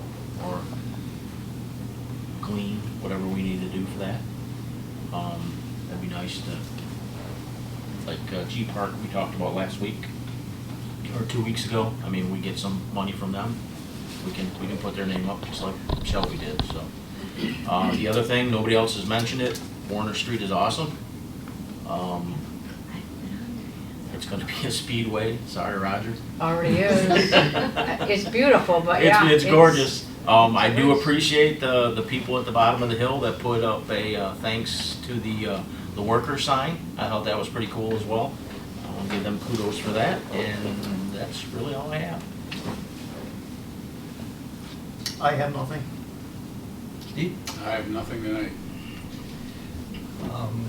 or glean, whatever we need to do for that. That'd be nice to, like G Park we talked about last week or 2 weeks ago. I mean, we get some money from them. We can put their name up just like Shelby did. So the other thing, nobody else has mentioned it. Warner Street is awesome. It's going to be a speedway. Sorry, Roger.
Already is. It's beautiful, but yeah.
It's gorgeous. I do appreciate the people at the bottom of the hill that put up a thanks to the worker sign. I thought that was pretty cool as well. I'll give them kudos for that, and that's really all I have.
I have nothing.
Steve?
I have nothing tonight.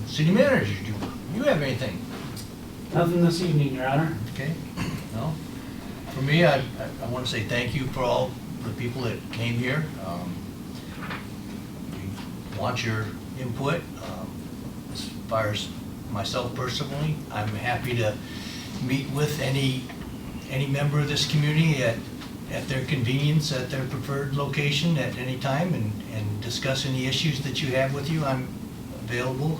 City manager, do you have anything?
Nothing this evening, Your Honor.
Okay, no. For me, I want to say thank you for all the people that came here. We want your input. As far as myself personally, I'm happy to meet with any member of this community at their convenience, at their preferred location at any time, and discuss any issues that you have with you. I'm available.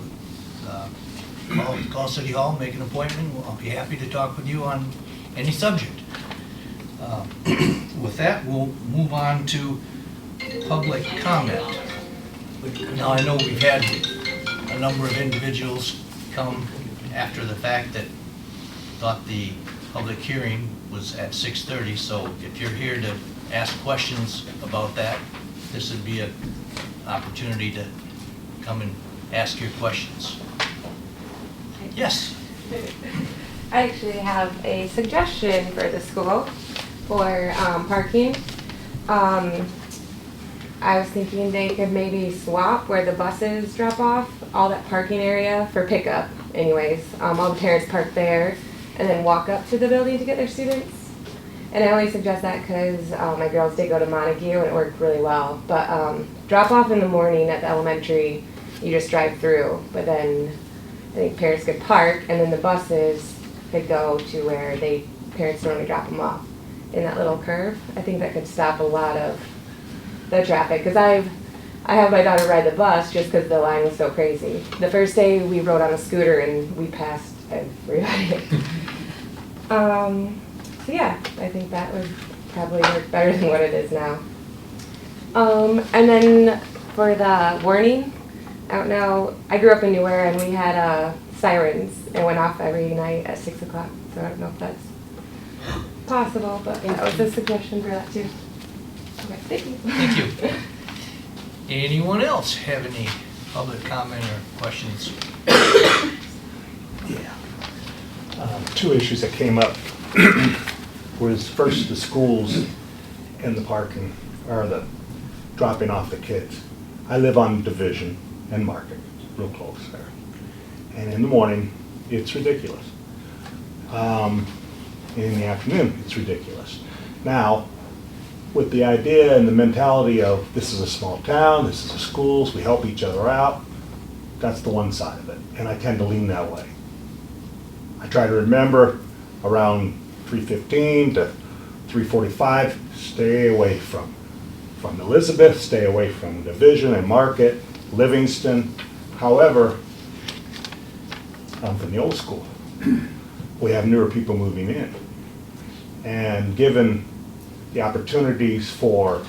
Call City Hall, make an appointment. I'll be happy to talk with you on any subject. With that, we'll move on to public comment. Now, I know we've had a number of individuals come after the fact that thought the public hearing was at 6:30, so if you're here to ask questions about that, this would be an opportunity to come and ask your questions. Yes?
I actually have a suggestion for the school for parking. I was thinking they could maybe swap where the buses drop off, all that parking area for pickup anyways. All the parents park there and then walk up to the building to get their students. And I only suggest that because my girls did go to Montague and it worked really well. But drop off in the morning at the elementary, you just drive through. But then I think parents could park and then the buses could go to where parents normally drop them off in that little curve. I think that could stop a lot of the traffic, because I have my daughter ride the bus just because the line was so crazy. The first day we rode on a scooter and we passed everybody. So yeah, I think that would probably work better than what it is now. And then for the warning, I don't know, I grew up in New Era and we had sirens. It went off every night at 6 o'clock, so I don't know if that's possible, but that was a suggestion for that too. Okay, thank you.
Thank you. Anyone else have any public comment or questions?
Yeah. Two issues that came up was first the schools and the parking, or the dropping off the kids. I live on Division and Market, real close there. And in the morning, it's ridiculous. In the afternoon, it's ridiculous. Now, with the idea and the mentality of this is a small town, this is a schools, we help each other out, that's the one side of it. And I tend to lean that way. I try to remember around 3:15 to 3:45, stay away from Elizabeth, stay away from Division and Market, Livingston. However, I'm from the old school. We have newer people moving in. And given the opportunities for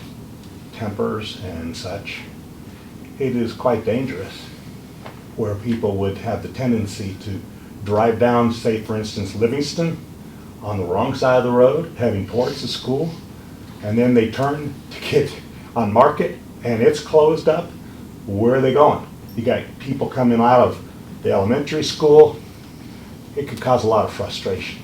tempers and such, it is quite dangerous where people would have the tendency to drive down, say for instance, Livingston on the wrong side of the road, heading towards the school, and then they turn to get on Market and it's closed up. Where are they going? You got people coming out of the elementary school. It could cause a lot of frustration.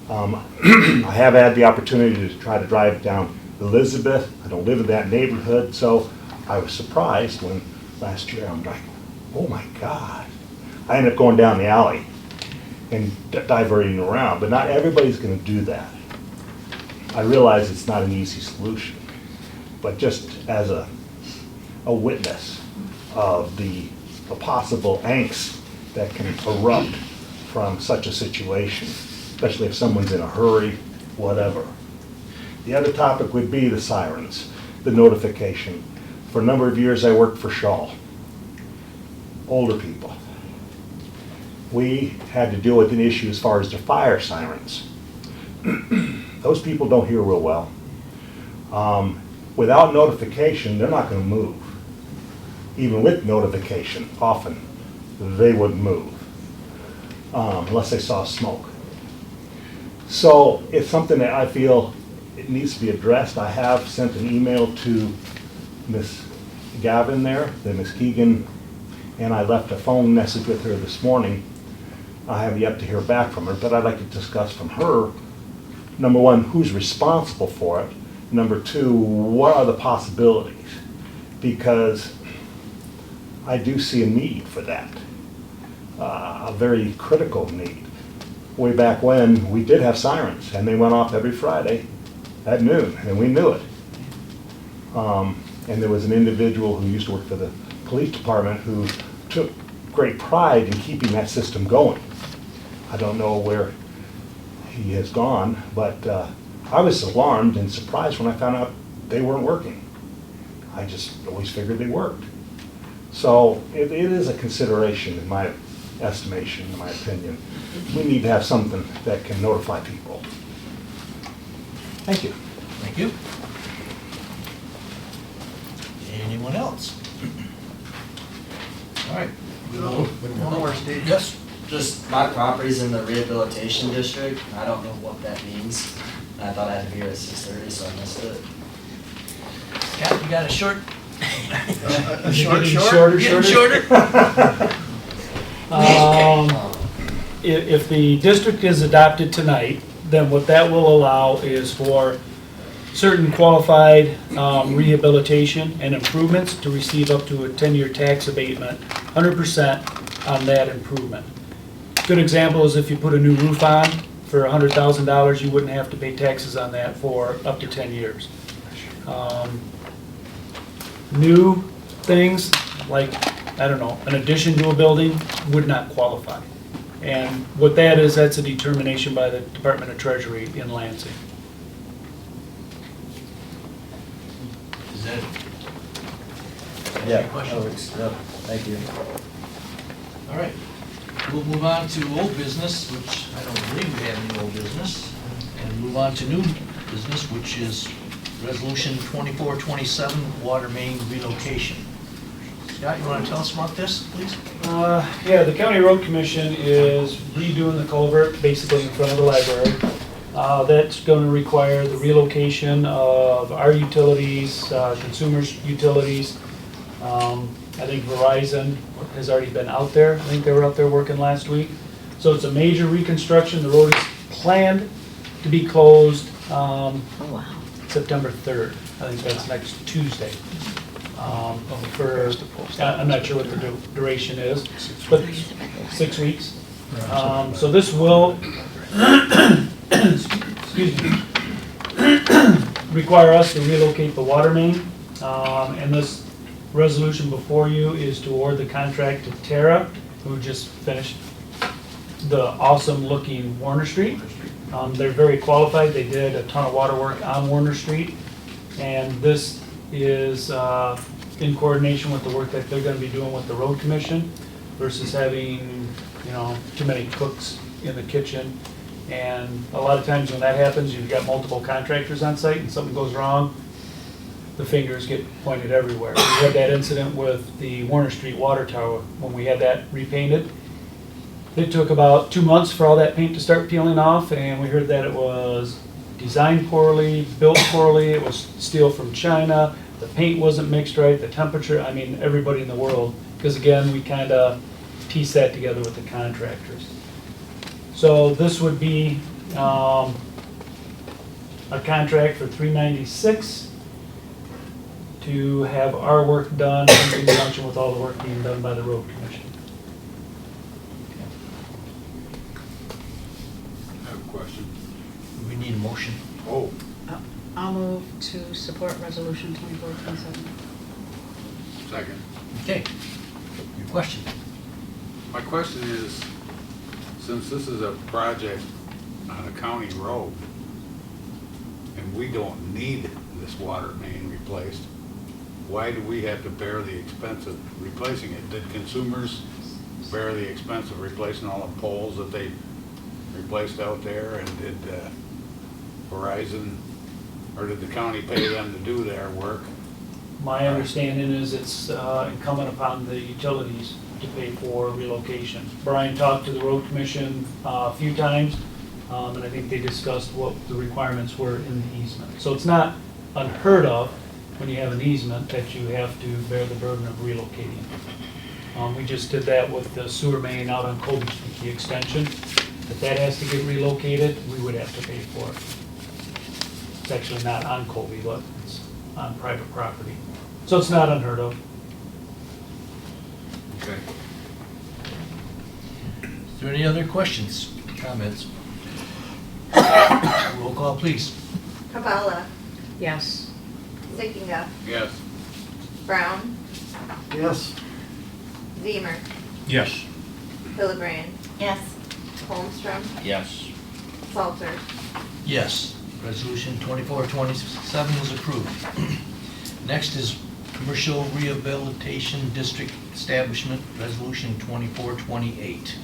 I have had the opportunity to try to drive down Elizabeth. I don't live in that neighborhood, so I was surprised when last year I'm like, oh my God. I ended up going down the alley and diverting around, but not everybody's going to do that. I realize it's not an easy solution, but just as a witness of the possible angst that can erupt from such a situation, especially if someone's in a hurry, whatever. The other topic would be the sirens, the notification. For a number of years I worked for Shaw, older people. We had to deal with an issue as far as the fire sirens. Those people don't hear real well. Without notification, they're not going to move. Even with notification, often they wouldn't move unless they saw smoke. So it's something that I feel it needs to be addressed. I have sent an email to Miss Gavin there, then Miss Keegan, and I left a phone message with her this morning. I have yet to hear back from her, but I'd like to discuss from her, number one, who's responsible for it? Number two, what are the possibilities? Because I do see a need for that, a very critical need. Way back when, we did have sirens, and they went off every Friday at noon, and we knew it. And there was an individual who used to work for the police department who took great pride in keeping that system going. I don't know where he has gone, but I was alarmed and surprised when I found out they weren't working. I just always figured they worked. So it is a consideration in my estimation, in my opinion. We need to have something that can notify people. Thank you.
Thank you. Anyone else? All right.
One more, Steve.
Yes.
Just my property's in the Rehabilitation District. I don't know what that means. I thought I had to be here at 6:30, so I missed it.
Scott, you got a short?
Getting shorter. If the district is adopted tonight, then what that will allow is for certain qualified rehabilitation and improvements to receive up to a 10-year tax abatement, 100% on that improvement. Good example is if you put a new roof on for $100,000, you wouldn't have to pay taxes on that for up to 10 years. New things like, I don't know, an addition to a building would not qualify. And what that is, that's a determination by the Department of Treasury in Lansing.
Is that?
Yeah,
Any questions?
that works. Yep, thank you.
All right. We'll move on to old business, which I don't believe we have any old business, and move on to new business, which is Resolution 2427, Watermain Relocation. Scott, you want to tell us about this, please?
Yeah, the County Road Commission is redoing the culvert basically in front of the library. That's going to require the relocation of our utilities, consumers' utilities. I think Verizon has already been out there. I think they were out there working last week. So it's a major reconstruction. The road is planned to be closed September 3rd. I think that's next Tuesday. I'm not sure what the duration is, but 6 weeks. So this will, excuse me, require us to relocate the water main. And this resolution before you is to award the contract to Terra, who just finished the awesome looking Warner Street. They're very qualified. They did a ton of water work on Warner Street. And this is in coordination with the work that they're going to be doing with the road commission versus having, too many cooks in the kitchen. And a lot of times when that happens, you've got multiple contractors on site and something goes wrong, the fingers get pointed everywhere. We had that incident with the Warner Street water tower when we had that repainted. It took about 2 months for all that paint to start peeling off, and we heard that it was designed poorly, built poorly, it was steel from China, the paint wasn't mixed right, the temperature, everybody in the world, because again, we kind of pieced that together with the contractors. So this would be a contract for $396 to have our work done in conjunction with all the work being done by the road commission.
I have a question.
We need a motion.
Oh,
I'll move to support resolution 2427.
second.
Okay. Your question?
My question is, since this is a project on a county road, and we don't need this water main replaced, why do we have to bear the expense of replacing it? Did consumers bear the expense of replacing all the poles that they replaced out there, and did Verizon, or did the county pay them to do their work?
My understanding is it's incumbent upon the utilities to pay for relocation. Brian talked to the road commission a few times, and I think they discussed what the requirements were in the easement. So it's not unheard of when you have an easement that you have to bear the burden of relocating. We just did that with the sewer main out on Colby Street, the extension. If that has to get relocated, we would have to pay for it. It's actually not on Colby, but it's on private property. So it's not unheard of.
Okay.
Is there any other questions, comments? Roll call, please.
Kabala,
Yes.
Stickinga,
Yes.
Brown,
Yes.
Zemer,
Yes.
Hillebrand,
Yes.
Holmstrom,
Yes.
Salter.
Yes. Resolution 2427 is approved. Next is Commercial Rehabilitation District Establishment, Resolution 2428.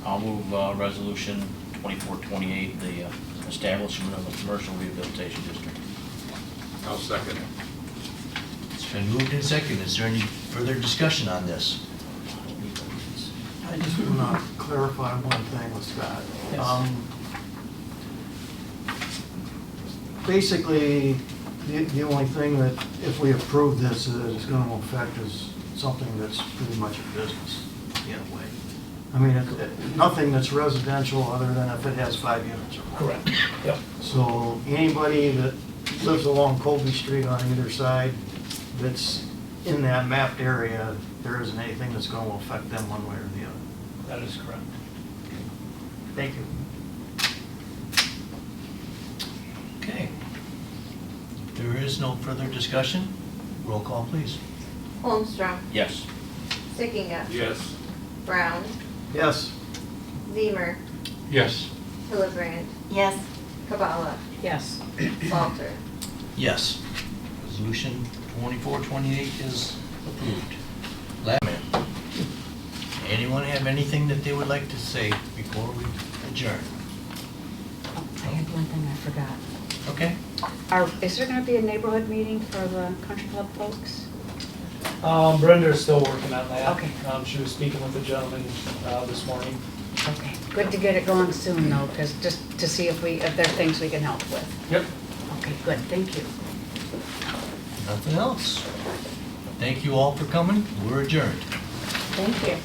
I'll move resolution 2428, the establishment of a commercial rehabilitation district.
I'll second it.
It's been moved and seconded. Is there any further discussion on this?
I just want to clarify one thing with Scott.
Yes.
Basically, the only thing that, if we approve this, that is going to affect is something that's pretty much a business.
Yeah, wait.
I mean, nothing that's residential other than if it has 5 units or more.
Correct. Yep.
So anybody that lives along Colby Street on either side that's in that mapped area, there isn't anything that's going to affect them one way or the other.
That is correct.
Thank you.
Okay. If there is no further discussion, roll call, please.
Holmstrom,
Yes.
Stickinga,
Yes.
Brown,
Yes.
Zemer,
Yes.
Hillebrand,
Yes.
Kabala,
Yes.
Salter.
Yes. Resolution 2428 is approved. Last minute. Anyone have anything that they would like to say before we adjourn?
Oh, I had one thing I forgot.
Okay?
Is there gonna be a neighborhood meeting for the country club folks?
Brenda's still working on that.
Okay.
She was speaking with the gentleman, this morning.
Okay, good to get it going soon though, because just to see if there are things we can help with.
Yep.
Okay, good, thank you.
Nothing else? Thank you all for coming. We're adjourned.
Thank you.